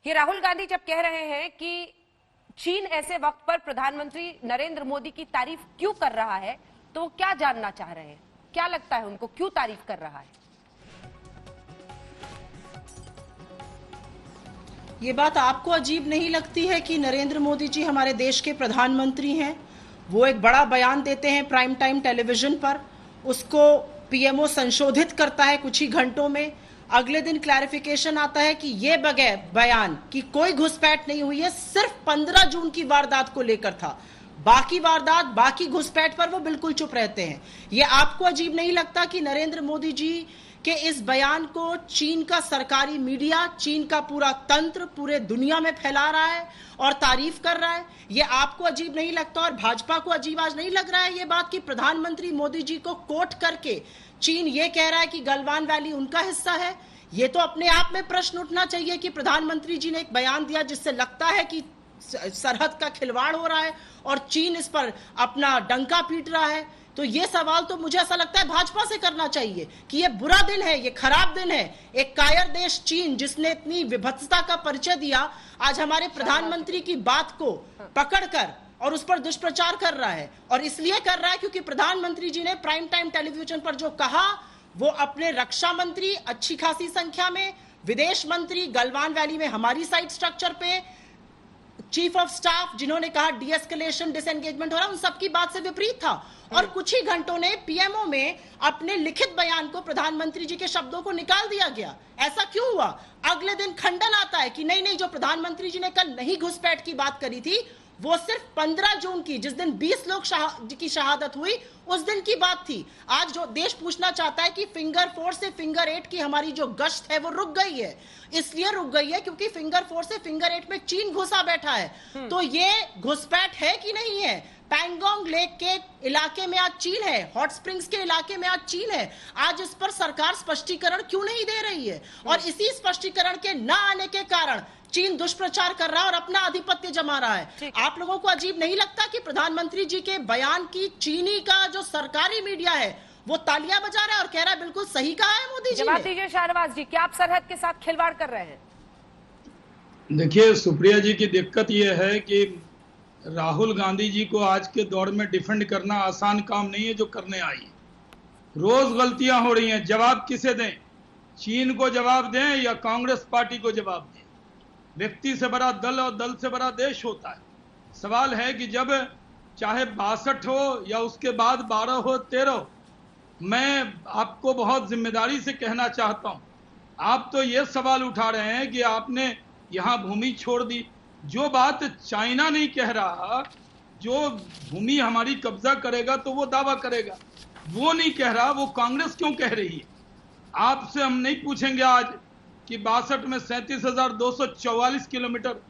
ये राहुल गांधी जब कह रहे हैं कि चीन ऐसे वक्त पर प्रधानमंत्री नरेंद्र मोदी की तारीफ क्यों कर रहा है, तो वो क्या जानना चाह रहे हैं? क्या लगता है उनको, क्यों तारीफ कर रहा है? ये बात आपको अजीब नहीं लगती है कि नरेंद्र मोदी जी हमारे देश के प्रधानमंत्री हैं? वो एक बड़ा बयान देते हैं प्राइम टाइम टेलीविजन पर, उसको पीएमओ संशोधित करता है कुछ ही घंटों में। अगले दिन क्लैरिफिकेशन आता है कि ये बगैर बयान कि कोई घुसपैठ नहीं हुई है, सिर्फ 15 जून की वारदात को लेकर था। बाकी वारदात, बाकी घुसपैठ पर वो बिल्कुल चुप रहते हैं। ये आपको अजीब नहीं लगता कि नरेंद्र मोदी जी के इस बयान को चीन का सरकारी मीडिया, चीन का पूरा तंत्र पूरे दुनिया में फैला रहा है और तारीफ कर रहा है? ये आपको अजीब नहीं लगता और भाजपा को अजीब आज नहीं लग रहा है ये बात कि प्रधानमंत्री मोदी जी को कोट करके चीन ये कह रहा है कि गलवान वैली उनका हिस्सा है? ये तो अपने आप में प्रश्न उठना चाहिए कि प्रधानमंत्री जी ने एक बयान दिया जिससे लगता है कि सरहद का खिलवाड़ हो रहा है और चीन इस पर अपना डंका पीट रहा है। तो ये सवाल तो मुझे ऐसा लगता है भाजपा से करना चाहिए कि ये बुरा दिन है, ये खराब दिन है। एक कायर देश चीन, जिसने इतनी विभत्सता का परिचय दिया, आज हमारे प्रधानमंत्री की बात को पकड़कर और उस पर दुष्प्रचार कर रहा है। और इसलिए कर रहा है क्योंकि प्रधानमंत्री जी ने प्राइम टाइम टेलीविजन पर जो कहा, वो अपने रक्षा मंत्री अच्छी खासी संख्या में, विदेश मंत्री गलवान वैली में हमारी साइड स्ट्रक्चर पे, चीफ ऑफ स्टाफ जिन्होंने कहा डीएस्केलेशन डिसएंगेजमेंट हो रहा है, उन सबकी बात से विपरीत था। और कुछ ही घंटों ने पीएमओ में अपने लिखित बयान को प्रधानमंत्री जी के शब्दों को निकाल दिया गया। ऐसा क्यों हुआ? अगले दिन खंडन आता है कि नहीं नहीं, जो प्रधानमंत्री जी ने कल नहीं घुसपैठ की बात करी थी, वो सिर्फ 15 जून की, जिस दिन 20 लोग की शहादत हुई, उस दिन की बात थी। आज जो देश पूछना चाहता है कि फिंगर 4 से फिंगर 8 की हमारी जो गश्त है वो रुक गई है। इसलिए रुक गई है क्योंकि फिंगर 4 से फिंगर 8 में चीन घुसा बैठा है। तो ये घुसपैठ है कि नहीं है? पैंगोंग लेक के इलाके में आज चीन है, हॉट स्प्रिंग्स के इलाके में आज चीन है। आज इस पर सरकार स्पष्टीकरण क्यों नहीं दे रही है? और इसी स्पष्टीकरण के न आने के कारण चीन दुष्प्रचार कर रहा है और अपना आधिपत्य जमा रहा है। आप लोगों को अजीब नहीं लगता कि प्रधानमंत्री जी के बयान की चीनी का जो सरकारी मीडिया है वो तालियां बजा रहा है और कह रहा है बिल्कुल सही कहा है मोदी जी ने? जवाब दीजिए शाहनवाज जी, क्या आप सरहद के साथ खिलवाड़ कर रहे हैं? देखिए, सुप्रिया जी की दिक्कत यह है कि राहुल गांधी जी को आज के दौर में डिफेंड करना आसान काम नहीं है जो करने आई। रोज गलतियां हो रही हैं, जवाब किसे दें? चीन को जवाब दें या कांग्रेस पार्टी को जवाब दें? व्यक्ति से बड़ा दल और दल से बड़ा देश होता है। सवाल है कि जब चाहे 62 हो या उसके बाद 12 हो 13, मैं आपको बहुत जिम्मेदारी से कहना चाहता हूं, आप तो ये सवाल उठा रहे हैं कि आपने यहां भूमि छोड़ दी। जो बात चाइना नहीं कह रहा, जो भूमि हमारी कब्जा करेगा तो वो दावा करेगा, वो नहीं कह रहा, वो कांग्रेस क्यों कह रही है? आपसे हम नहीं पूछेंगे आज कि 62 में 37,244 किलोमीटर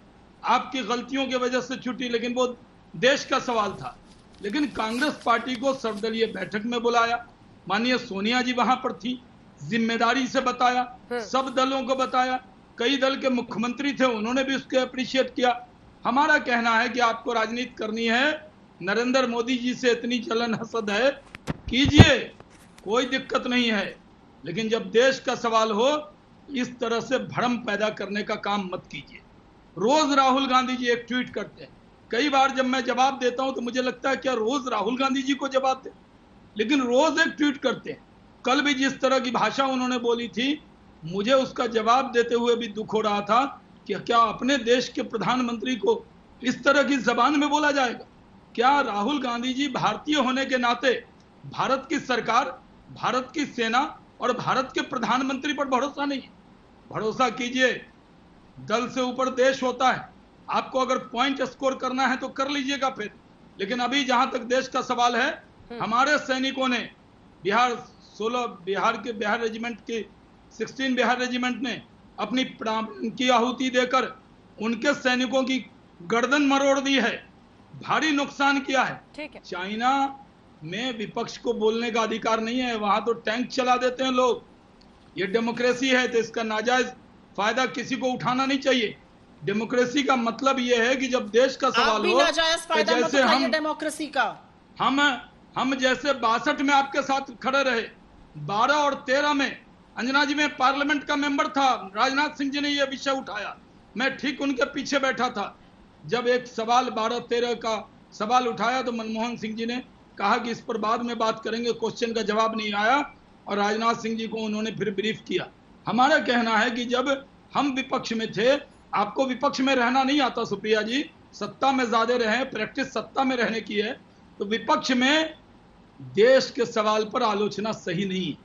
आपकी गलतियों की वजह से छूटी, लेकिन वो देश का सवाल था। लेकिन कांग्रेस पार्टी को सर्वदलीय बैठक में बुलाया, माननीय सोनिया जी वहां पर थी, जिम्मेदारी से बताया, सब दलों को बताया, कई दल के मुख्यमंत्री थे, उन्होंने भी उसको अप्रिशिएट किया। हमारा कहना है कि आपको राजनीति करनी है, नरेंद्र मोदी जी से इतनी जलन हसद है, कीजिए, कोई दिक्कत नहीं है, लेकिन जब देश का सवाल हो इस तरह से भ्रम पैदा करने का काम मत कीजिए। रोज राहुल गांधी जी एक ट्वीट करते हैं, कई बार जब मैं जवाब देता हूं तो मुझे लगता है क्या रोज राहुल गांधी जी को जवाब दे, लेकिन रोज एक ट्वीट करते हैं। कल भी जिस तरह की भाषा उन्होंने बोली थी, मुझे उसका जवाब देते हुए भी दुख हो रहा था कि क्या अपने देश के प्रधानमंत्री को इस तरह की जबान में बोला जाएगा? क्या राहुल गांधी जी भारतीय होने के नाते भारत की सरकार, भारत की सेना और भारत के प्रधानमंत्री पर भरोसा नहीं है? भरोसा कीजिए, दल से ऊपर देश होता है। आपको अगर पॉइंट स्कोर करना है तो कर लीजिएगा फिर, लेकिन अभी जहां तक देश का सवाल है, हमारे सैनिकों ने बिहार रेजिमेंट की 16 बिहार रेजिमेंट ने अपनी प्राण की आहुति देकर उनके सैनिकों की गर्दन मरोड़ दी है, भारी नुकसान किया है। चाइना में विपक्ष को बोलने का अधिकार नहीं है, वहां तो टैंक चला देते हैं लोग। ये डेमोक्रेसी है तो इसका नाजायज फायदा किसी को उठाना नहीं चाहिए। डेमोक्रेसी का मतलब ये है कि जब देश का सवाल हो, जैसे हम डेमोक्रेसी का हम जैसे 62 में आपके साथ खड़े रहे, 12 और 13 में अंजना जी में पार्लियामेंट का मेंबर था, राजनाथ सिंह जी ने यह विषय उठाया, मैं ठीक उनके पीछे बैठा था। जब एक सवाल 12-13 का सवाल उठाया तो मनमोहन सिंह जी ने कहा कि इस पर बाद में बात करेंगे, क्वेश्चन का जवाब नहीं आया और राजनाथ सिंह जी को उन्होंने फिर ब्रीफ किया। हमारा कहना है कि जब हम विपक्ष में थे, आपको विपक्ष में रहना नहीं आता सुप्रिया जी, सत्ता में ज्यादा रहे, प्रैक्टिस सत्ता में रहने की है, तो विपक्ष में देश के सवाल पर आलोचना सही नहीं है।